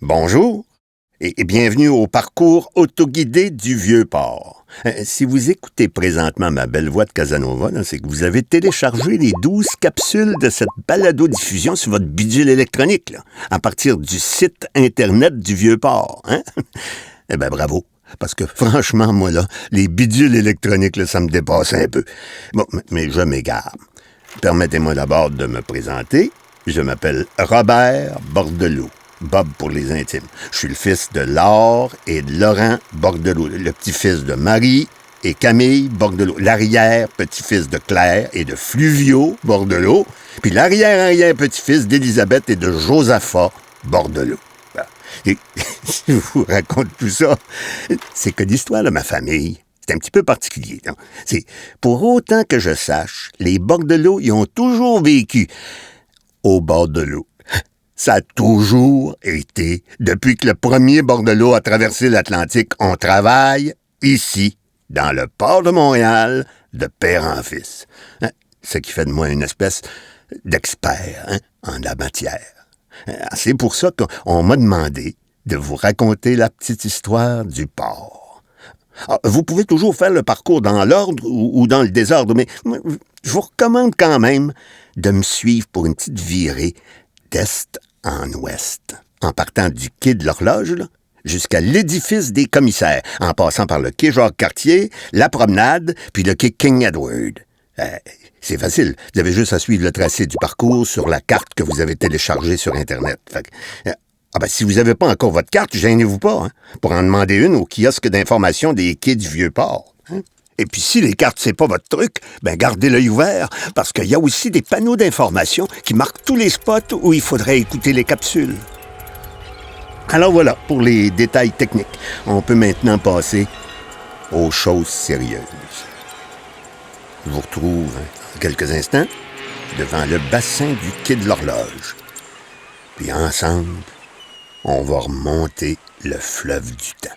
Bonjour et bienvenue au parcours autoguidé du Vieux-Port. Si vous écoutez présentement ma belle voix de Casanova, c'est que vous avez téléchargé les 12 capsules de cette balado-diffusion sur votre bidule électronique, là, à partir du site Internet du Vieux-Port. Hein? Eh bien, bravo. Parce que franchement, moi, là, les bidules électroniques, là, ça me dépasse un peu. Bon, mais je m'égare. Permettez-moi d'abord de me présenter. Je m'appelle Robert Bordelot. Bob pour les intimes. Je suis le fils de Laure et de Laurent Bordelot, le petit-fils de Marie et Camille Bordelot, l'arrière-petit-fils de Claire et de Fluvio Bordelot, puis l'arrière-petit-fils d'Élisabeth et de Josaphat Bordelot. Et si je vous raconte tout ça, c'est que l'histoire de ma famille, c'est un petit peu particulier. Non? C'est, pour autant que je sache, les Bordelot, ils ont toujours vécu au bord de l'eau. Ça a toujours été, depuis que le premier Bordelot a traversé l'Atlantique, on travaille ici, dans le port de Montréal, de père en fils. Ce qui fait de moi une espèce d'expert en la matière. C'est pour ça qu'on m'a demandé de vous raconter la petite histoire du port. Alors, vous pouvez toujours faire le parcours dans l'ordre ou dans le désordre, mais je vous recommande quand même de me suivre pour une petite virée d'est en ouest, en partant du quai de l'Horloge jusqu'à l'édifice des commissaires, en passant par le quai Jacques-Cartier, la promenade, puis le quai King Edward. C'est facile, vous avez juste à suivre le tracé du parcours sur la carte que vous avez téléchargée sur Internet. Si vous n'avez pas encore votre carte, gênez-vous pas, pour en demander une au kiosque d'information des quais du Vieux-Port. Et puis si les cartes, c'est pas votre truc, gardez l'œil ouvert, parce qu'il y a aussi des panneaux d'information qui marquent tous les spots où il faudrait écouter les capsules. Alors voilà, pour les détails techniques. On peut maintenant passer aux choses sérieuses. Je vous retrouve en quelques instants devant le bassin du quai de l'Horloge. Puis ensemble, on va remonter le fleuve du temps.